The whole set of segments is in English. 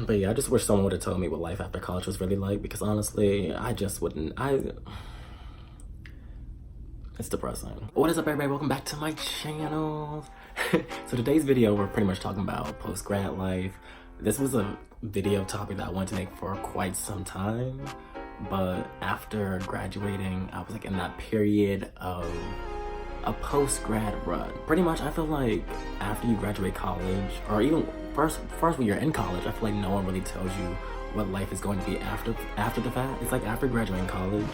But yeah, I just wish someone would have told me what life after college was really like, because honestly, I just wouldn't. It's depressing. What is up, everybody? Welcome back to my channel. So today's video, we're pretty much talking about post-grad life. This was a video topic that I wanted to make for quite some time, but after graduating, I was like in that period of a post-grad rut. Pretty much, I feel like after you graduate college, or even first when you're in college, I feel like no one really tells you what life is going to be after the fact. It's like after graduating college,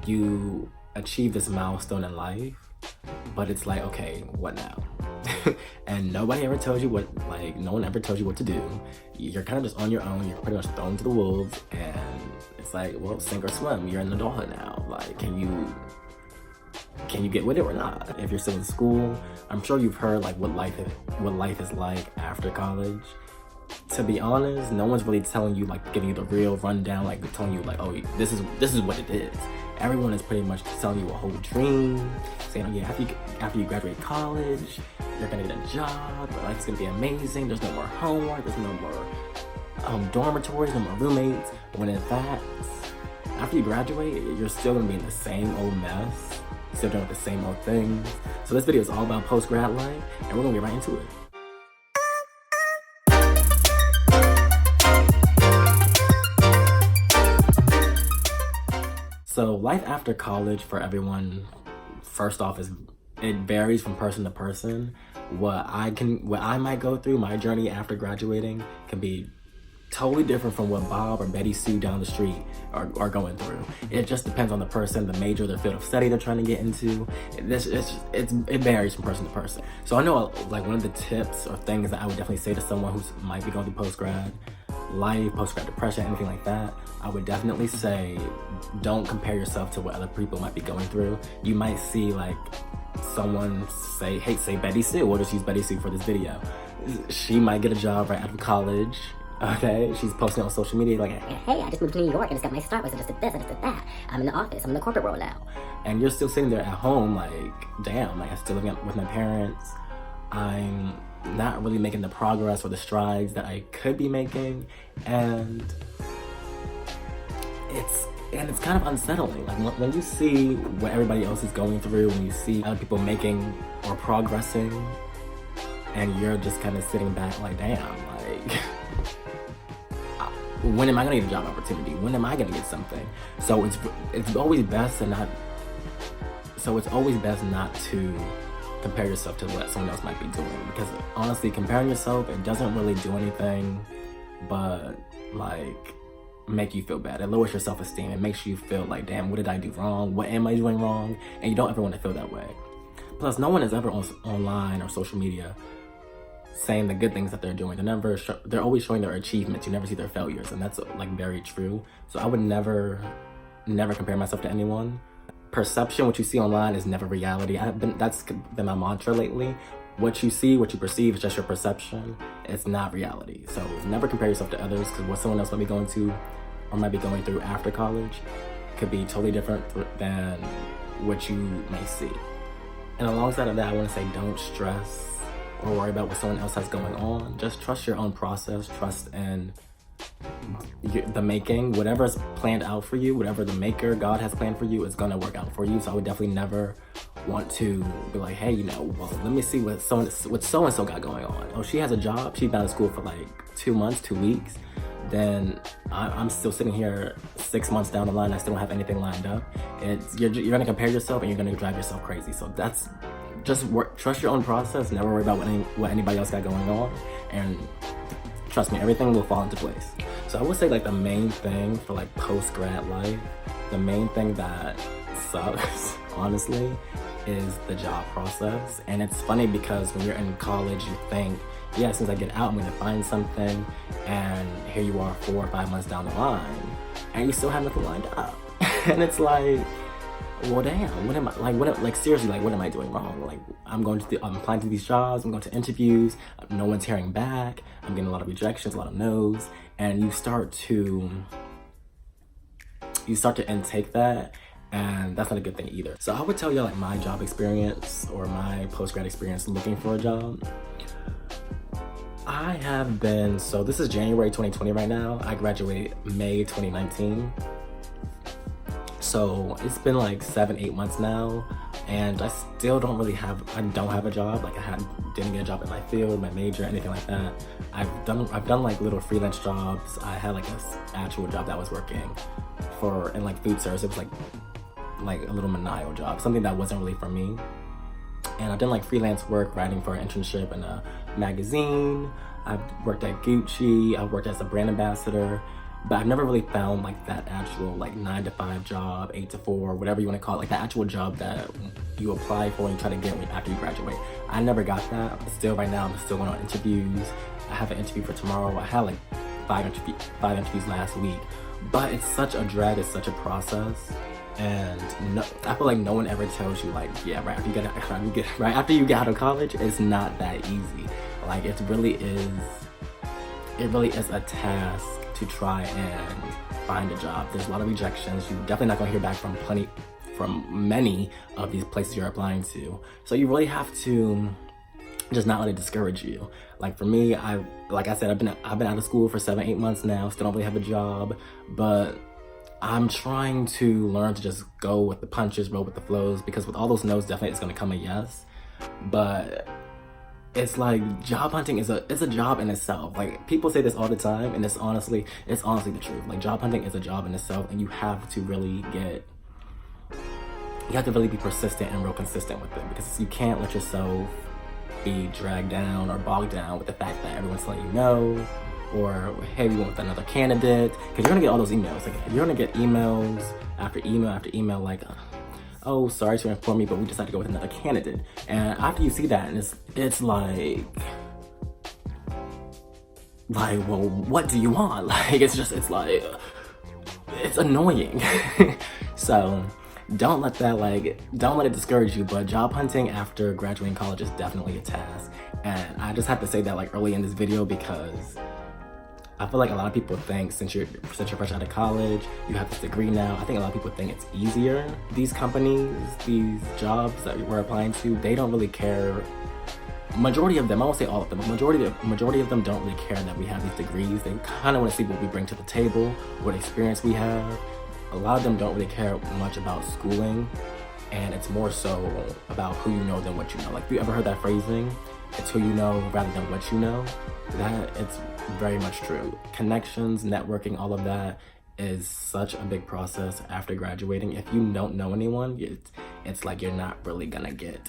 you achieve this milestone in life, but it's like, okay, what now? And nobody ever tells you what, like, no one ever tells you what to do. You're kind of just on your own. You're pretty much thrown to the wolves, and it's like, well, sink or swim. You're in adulthood now. Like, can you get with it or not? If you're still in school, I'm sure you've heard like what life is like after college. To be honest, no one's really telling you, like, giving you the real rundown, like telling you like, oh, this is what it is. Everyone is pretty much telling you a whole dream, saying, oh yeah, after you graduate college, you're gonna get a job, life's gonna be amazing, there's no more homework, there's no more dormitories, no more roommates. When in fact, after you graduate, you're still gonna be in the same old mess, still doing the same old things. So this video is all about post-grad life, and we're gonna get right into it. So life after college for everyone, first off, it varies from person to person. What I might go through, my journey after graduating, can be totally different from what Bob or Betty Sue down the street are going through. It just depends on the person, the major, the field of study they're trying to get into. It varies from person to person. So I know, like, one of the tips or things that I would definitely say to someone who might be going through post-grad life, post-grad depression, anything like that, I would definitely say, don't compare yourself to what other people might be going through. You might see like someone say Betty Sue. We'll just use Betty Sue for this video. She might get a job right out of college. Okay, she's posting on social media like, hey, I just moved to New York and just got my start. I just did this, I just did that. I'm in the office, I'm in the corporate world now. And you're still sitting there at home like, damn, like, I'm still living with my parents. I'm not really making the progress or the strides that I could be making, and it's kind of unsettling. Like, when you see what everybody else is going through, when you see other people making or progressing, and you're just kind of sitting back like, damn, like, when am I gonna get a job opportunity? When am I gonna get something? So it's always best not to compare yourself to what someone else might be doing, because honestly, comparing yourself, it doesn't really do anything but like make you feel bad. It lowers your self-esteem. It makes you feel like, damn, what did I do wrong? What am I doing wrong? And you don't ever want to feel that way. Plus, no one is ever online or social media saying the good things that they're doing. They're always showing their achievements. You never see their failures, and that's like very true. So I would never compare myself to anyone. Perception, what you see online, is never reality. That's been my mantra lately. What you see, what you perceive, is just your perception. It's not reality. So never compare yourself to others, because what someone else might be going to or might be going through after college could be totally different than what you may see. And alongside of that, I want to say, don't stress or worry about what someone else has going on. Just trust your own process. Trust in the making. Whatever's planned out for you, whatever the maker, God, has planned for you, is gonna work out for you. So I would definitely never want to be like, hey, well, let me see what so-and-so got going on. Oh, she has a job, she's been out of school for like 2 months, 2 weeks. Then I'm still sitting here 6 months down the line, I still don't have anything lined up. You're gonna compare yourself, and you're gonna drive yourself crazy. So that's just trust your own process. Never worry about what anybody else got going on, and trust me, everything will fall into place. So I would say, like, the main thing for like post-grad life, the main thing that sucks, honestly, is the job process. And it's funny because when you're in college, you think, yeah, as soon as I get out, I'm gonna find something, and here you are 4 or 5 months down the line, and you still have nothing lined up. And it's like, well, damn, seriously, like, what am I doing wrong? Like, I'm applying to these jobs, I'm going to interviews, no one's hearing back, I'm getting a lot of rejections, a lot of no's, and you start to intake that, and that's not a good thing either. So I would tell you, like, my job experience or my post-grad experience looking for a job. I have been, so this is January 2020 right now. I graduated May 2019. So it's been like 7-8 months now, and I still don't have a job. Like didn't get a job in my field, my major, anything like that. I've done like little freelance jobs. I had like actual job that I was working in like food service. It was like a little menial job, something that wasn't really for me. And I've done like freelance work, writing for an internship in a magazine. I've worked at Gucci. I've worked as a brand ambassador. But I've never really found like that actual like 9-to-5 job, 8 to 4, whatever you want to call it, like the actual job that you apply for and you try to get after you graduate. I never got that, but still right now I'm still going on interviews. I have an interview for tomorrow. I had like five interviews last week, but it's such a drag, it's such a process. And I feel like no one ever tells you like, yeah, right after you get out of college, it's not that easy. Like it really is a task to try and find a job. There's a lot of rejections. You're definitely not gonna hear back from many of these places you're applying to. So you really have to just not let it discourage you. Like for me, like I said, I've been out of school for 7-8 months now. Still don't really have a job, but I'm trying to learn to just go with the punches, roll with the flows, because with all those no's, definitely it's gonna come a yes. But it's like job hunting is a job in itself. Like people say this all the time, and it's honestly the truth. Like job hunting is a job in itself, and you have to really be persistent and real consistent with it, because you can't let yourself be dragged down or bogged down with the fact that everyone's letting you know, or hey, we went with another candidate, because you're gonna get all those emails. Like you're gonna get emails after email after email, like, oh, sorry to inform you, but we decided to go with another candidate. And after you see that, and it's like, well, what do you want? Like, it's annoying. So don't let it discourage you. But job hunting after graduating college is definitely a task. And I just have to say that like early in this video, because I feel like a lot of people think since you're fresh out of college, you have this degree now. I think a lot of people think it's easier. These companies, these jobs that we're applying to, they don't really care. Majority of them, I won't say all of them, but majority of them don't really care that we have these degrees. They kind of want to see what we bring to the table, what experience we have. A lot of them don't really care much about schooling, and it's more so about who you know than what you know. Like, have you ever heard that phrasing? It's who you know rather than what you know. It's very much true. Connections, networking, all of that is such a big process after graduating. If you don't know anyone, it's like you're not really gonna get,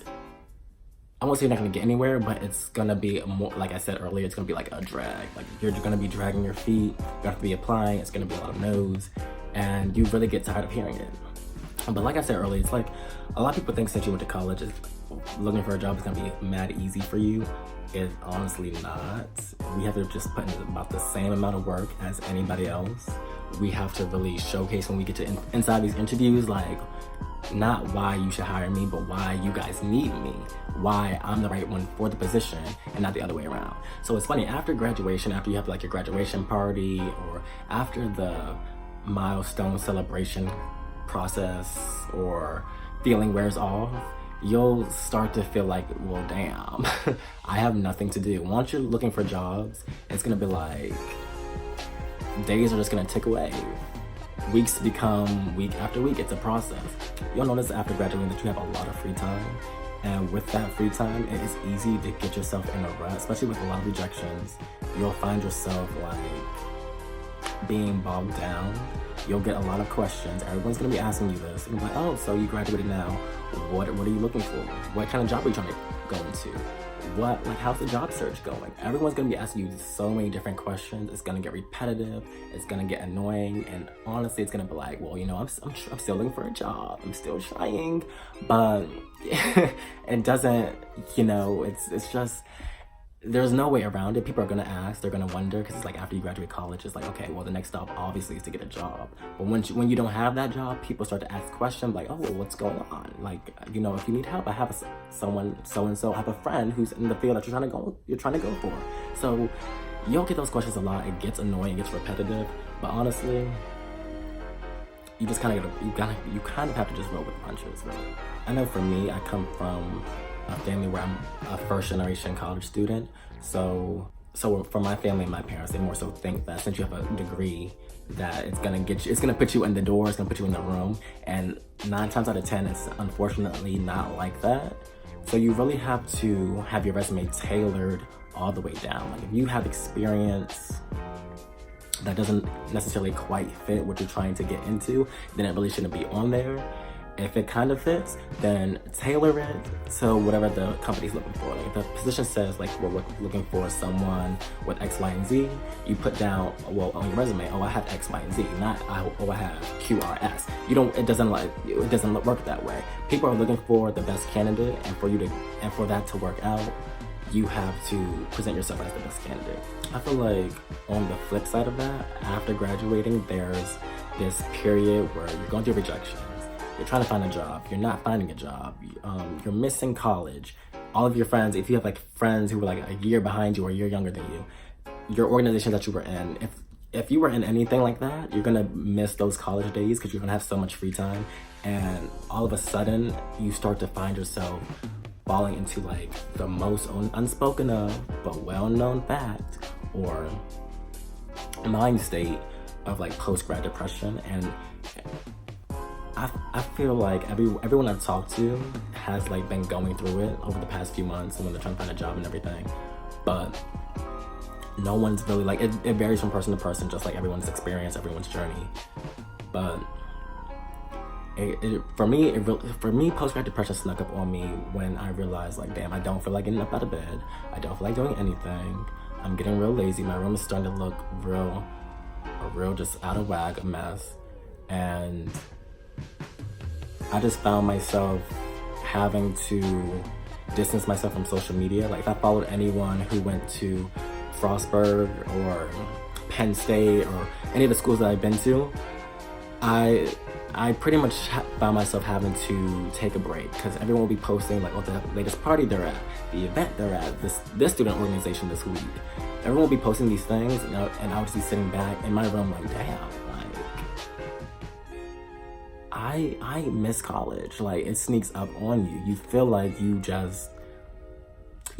I won't say you're not gonna get anywhere, but it's gonna be more, like I said earlier, it's gonna be like a drag. Like you're gonna be dragging your feet, you have to be applying, it's gonna be a lot of no's, and you really get tired of hearing it. But like I said earlier, it's like a lot of people think since you went to college, looking for a job is gonna be mad easy for you. It's honestly not. We have to just put in about the same amount of work as anybody else. We have to really showcase when we get to inside these interviews, like not why you should hire me, but why you guys need me, why I'm the right one for the position and not the other way around. So it's funny, after graduation, after you have like your graduation party, or after the milestone celebration process or feeling wears off, you'll start to feel like, well, damn, I have nothing to do. Once you're looking for jobs, it's gonna be like, days are just gonna tick away. Weeks become week after week. It's a process. You'll notice after graduating that you have a lot of free time. And with that free time, it is easy to get yourself in a rut, especially with a lot of rejections. You'll find yourself like being bogged down. You'll get a lot of questions. Everyone's gonna be asking you this. And like, oh, so you graduated now. What are you looking for? What kind of job are you trying to go into? How's the job search going? Everyone's gonna be asking you so many different questions. It's gonna get repetitive. It's gonna get annoying. And honestly, it's gonna be like, well, I'm still looking for a job. I'm still trying, but it doesn't, it's just, there's no way around it. People are gonna ask, they're gonna wonder, because it's like after you graduate college, it's like, okay, well, the next stop obviously is to get a job. But when you don't have that job, people start to ask questions like, oh, well, what's going on? Like, if you need help, I have someone so-and-so, I have a friend who's in the field that you're trying to go for. So you'll get those questions a lot. It gets annoying, it gets repetitive, but honestly, you just kind of have to just roll with the punches, really. I know for me, I come from a family where I'm a first generation college student, so so for my family and my parents, they more so think that since you have a degree, that it's gonna put you in the door, it's gonna put you in the room, and 9 times out of 10, it's unfortunately not like that. So you really have to have your resume tailored all the way down. Like if you have experience that doesn't necessarily quite fit what you're trying to get into, then it really shouldn't be on there. If it kind of fits, then tailor it to whatever the company's looking for. Like if the position says like we're looking for someone with X, Y, and Z, you put down, well, on your resume, oh, I have X, Y, and Z, not I have QRS. It doesn't work that way. People are looking for the best candidate, and for that to work out, you have to present yourself as the best candidate. I feel like on the flip side of that, after graduating, there's this period where you're going through rejections. You're trying to find a job, you're not finding a job, you're missing college. All of your friends, if you have like friends who were like a year behind you or a year younger than you, your organization that you were in, if you were in anything like that, you're gonna miss those college days because you're gonna have so much free time, and all of a sudden you start to find yourself falling into like the most unspoken of but well-known fact or mind state of like post-grad depression. And I feel like everyone I've talked to has like been going through it over the past few months when they're trying to find a job and everything, but no one's really like, it varies from person to person, just like everyone's experience, everyone's journey. But for me, post-grad depression snuck up on me when I realized like, damn, I don't feel like getting up out of bed, I don't feel like doing anything, I'm getting real lazy, my room is starting to look real just out of whack, a mess, and I just found myself having to distance myself from social media. Like if I followed anyone who went to Frostburg or Penn State or any of the schools that I've been to, I pretty much found myself having to take a break because everyone will be posting like what the latest party they're at, the event they're at, this student organization this week. Everyone will be posting these things, and I would just be sitting back in my room like, damn, I miss college. Like it sneaks up on you. You feel like you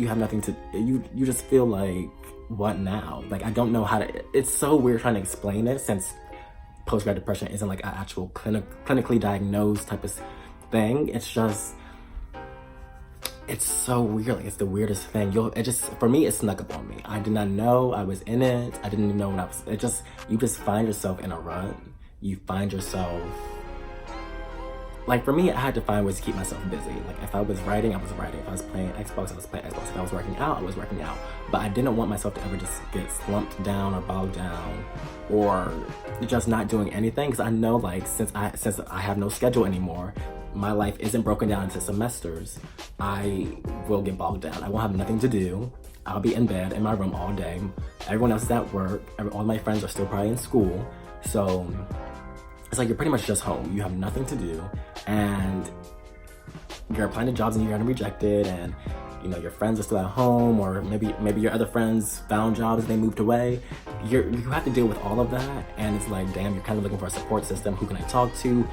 have nothing to, you just feel like, what now? Like I don't know how to, it's so weird trying to explain it since post-grad depression isn't like an actual clinically diagnosed type of thing. It's just, it's so weird. Like it's the weirdest thing. For me, it snuck up on me. I did not know I was in it. I didn't even know when I was, you just find yourself in a rut. You find yourself, like for me, I had to find ways to keep myself busy. Like if I was writing, I was writing. If I was playing Xbox, I was playing Xbox. If I was working out, I was working out. But I didn't want myself to ever just get slumped down or bogged down or just not doing anything. Because I know like since I have no schedule anymore, my life isn't broken down into semesters, I will get bogged down. I will have nothing to do. I'll be in bed in my room all day. Everyone else is at work. All my friends are still probably in school. So it's like you're pretty much just home. You have nothing to do, and you're applying to jobs and you're getting rejected, and you know your friends are still at home, or maybe your other friends found jobs and they moved away. You have to deal with all of that, and it's like, damn, you're kind of looking for a support system. Who can I talk to?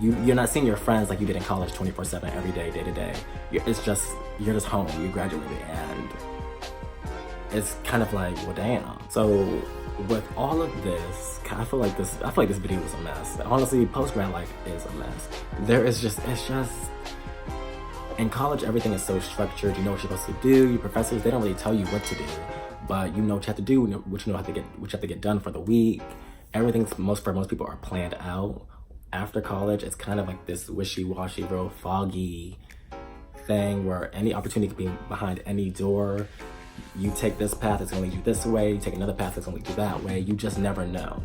You're not seeing your friends like you did in college 24/7 every day, day to day. You're just home. You graduated, and it's kind of like, well, damn. So with all of this, I feel like this video was a mess. Honestly, post-grad life is a mess. It's just, in college, everything is so structured. You know what you're supposed to do. Your professors, they don't really tell you what to do, but you know what you have to do, what you have to get done for the week. Everything, for most people, are planned out. After college, it's kind of like this wishy-washy, real foggy thing where any opportunity could be behind any door. You take this path, it's gonna lead you this way. You take another path, it's gonna lead you that way. You just never know.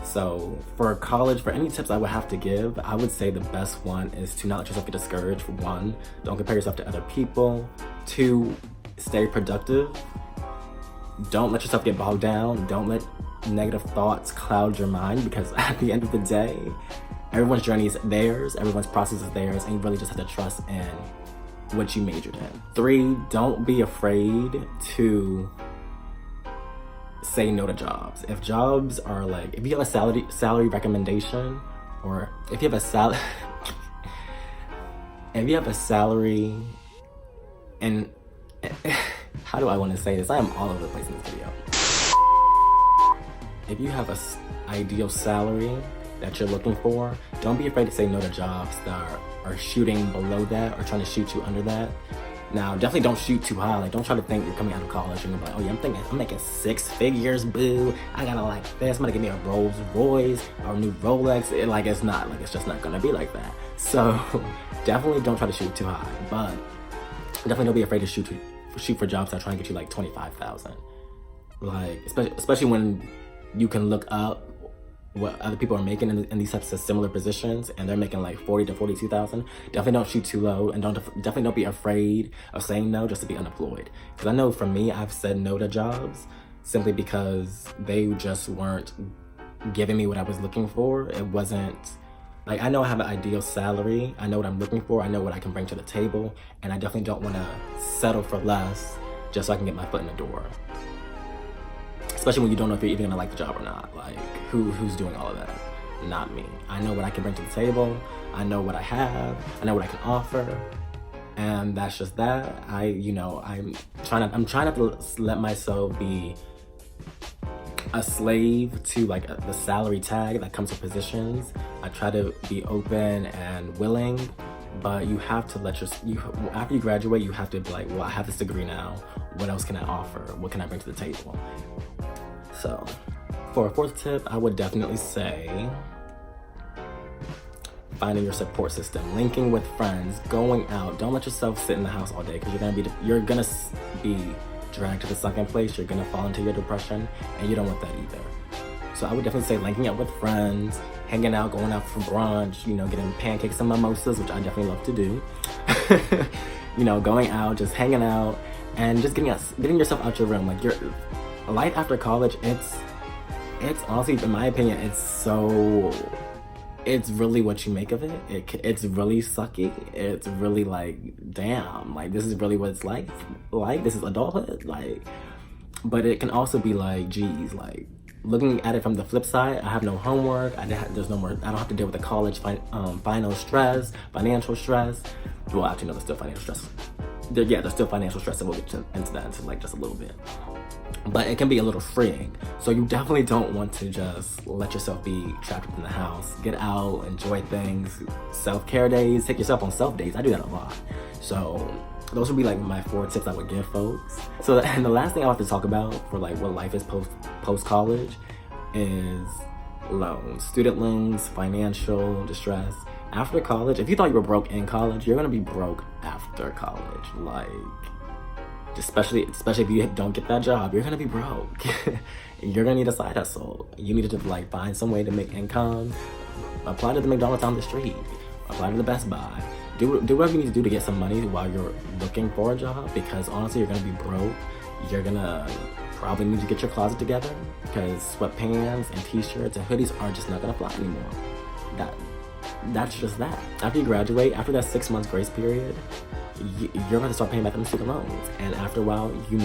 So for college, for any tips I would have to give, I would say the best one is to not let yourself get discouraged. For one, don't compare yourself to other people. 2, stay productive. Don't let yourself get bogged down. Don't let negative thoughts cloud your mind, because at the end of the day, everyone's journey is theirs, everyone's process is theirs, and you really just have to trust in what you majored in. 3, don't be afraid to say no to jobs. If jobs are like, if you have a salary recommendation, or if you have a salary and how do I want to say this? I am all over the place in this video. If you have a ideal salary that you're looking for, don't be afraid to say no to jobs that are shooting below that or trying to shoot you under that. Now, definitely don't shoot too high. Like, don't try to think you're coming out of college and you're like, oh yeah, I'm making 6 figures, boo. I gotta like this. I'm gonna give me a Rolls Royce or a new Rolex. It's just not gonna be like that. So, definitely don't try to shoot too high. But definitely don't be afraid to shoot for jobs that try and get you like 25,000. Like, especially when you can look up what other people are making in these types of similar positions, and they're making like 40 to 42,000. Definitely don't shoot too low, and definitely don't be afraid of saying no just to be unemployed. Because I know for me, I've said no to jobs simply because they just weren't giving me what I was looking for. It wasn't like, I know I have an ideal salary, I know what I'm looking for, I know what I can bring to the table, and I definitely don't want to settle for less just so I can get my foot in the door. Especially when you don't know if you're even gonna like the job or not. Like, who's doing all of that? Not me. I know what I can bring to the table. I know what I have. I know what I can offer, and that's just that. I'm trying not to let myself be a slave to like the salary tag that comes with positions. I try to be open and willing, but you have to after you graduate, you have to be like, well, I have this degree now. What else can I offer? What can I bring to the table? So, for a 4th tip, I would definitely say finding your support system, linking with friends, going out. Don't let yourself sit in the house all day, because you're gonna be dragged to the second place. You're gonna fall into your depression, and you don't want that either. So I would definitely say linking up with friends, hanging out, going out for brunch, getting pancakes and mimosas, which I definitely love to do. Going out, just hanging out, and just getting yourself out your room. Like, your life after college, it's honestly, in my opinion, it's really what you make of it. It's really sucky. It's really like, damn, like, this is really what it's like this is adulthood, like. But it can also be like, geez, like, looking at it from the flip side, I have no homework, I don't have to deal with the college final stress, financial stress. Well, actually, no, there's still financial stress. There's still financial stress, and we'll get into that in like just a little bit. But it can be a little freeing. So you definitely don't want to just let yourself be trapped within the house. Get out, enjoy things, self-care days, take yourself on self days. I do that a lot. So those would be like my 4 tips I would give folks. So, and the last thing I want to talk about for like what life is post-college is loans, student loans, financial distress. After college, if you thought you were broke in college, you're gonna be broke after college. Like, especially if you don't get that job, you're gonna be broke. You're gonna need a side hustle. You need to like find some way to make income. Apply to the McDonald's down the street. Apply to the Best Buy. Do whatever you need to do to get some money while you're looking for a job, because honestly, you're gonna be broke. You're gonna probably need to get your closet together, because sweatpants and t-shirts and hoodies are just not gonna fly anymore. That's just that. After you graduate, after that 6 months grace period, you're going to start paying back them student loans. And after a while, you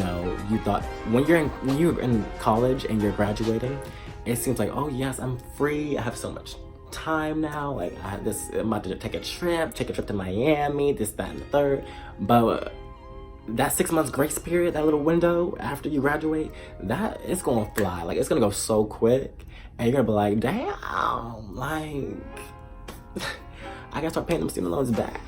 thought when you're in college and you're graduating, it seems like, oh yes, I'm free. I have so much time now. Like, I'm about to take a trip to Miami, this, that, and the third. But that 6 months grace period, that little window after you graduate, that it's going to fly. Like, it's going to go so quick, and you're going to be like, damn, like, I gotta start paying them student loans back.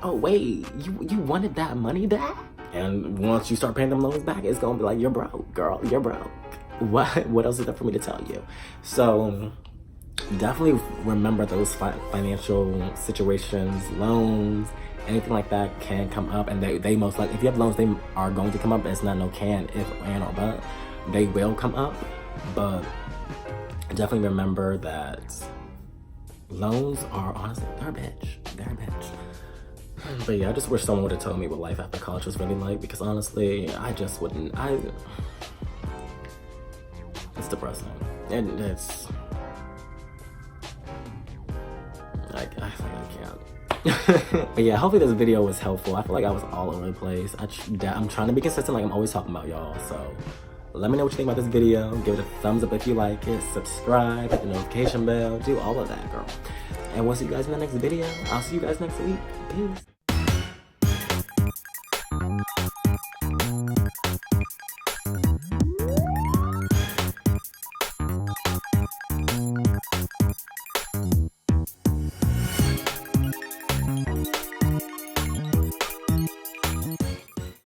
Oh wait, you wanted that money back? And once you start paying them loans back, it's gonna be like, you're broke, girl, you're broke. What else is there for me to tell you? So definitely remember those financial situations, loans, anything like that can come up, and they most likely, if you have loans, they are going to come up. It's not no can, if, and, or but. They will come up, but definitely remember that loans are honestly, they're a bitch. But yeah, I just wish someone would have told me what life after college was really like, because honestly, I just wouldn't. It's depressing. And it's, I can't. But yeah, hopefully this video was helpful. I feel like I was all over the place. I'm trying to be consistent, like I'm always talking about, y'all. So let me know what you think about this video. Give it a thumbs up if you like it. Subscribe, hit the notification bell. Do all of that, girl. And we'll see you guys in the next video. I'll see you guys next week. Peace.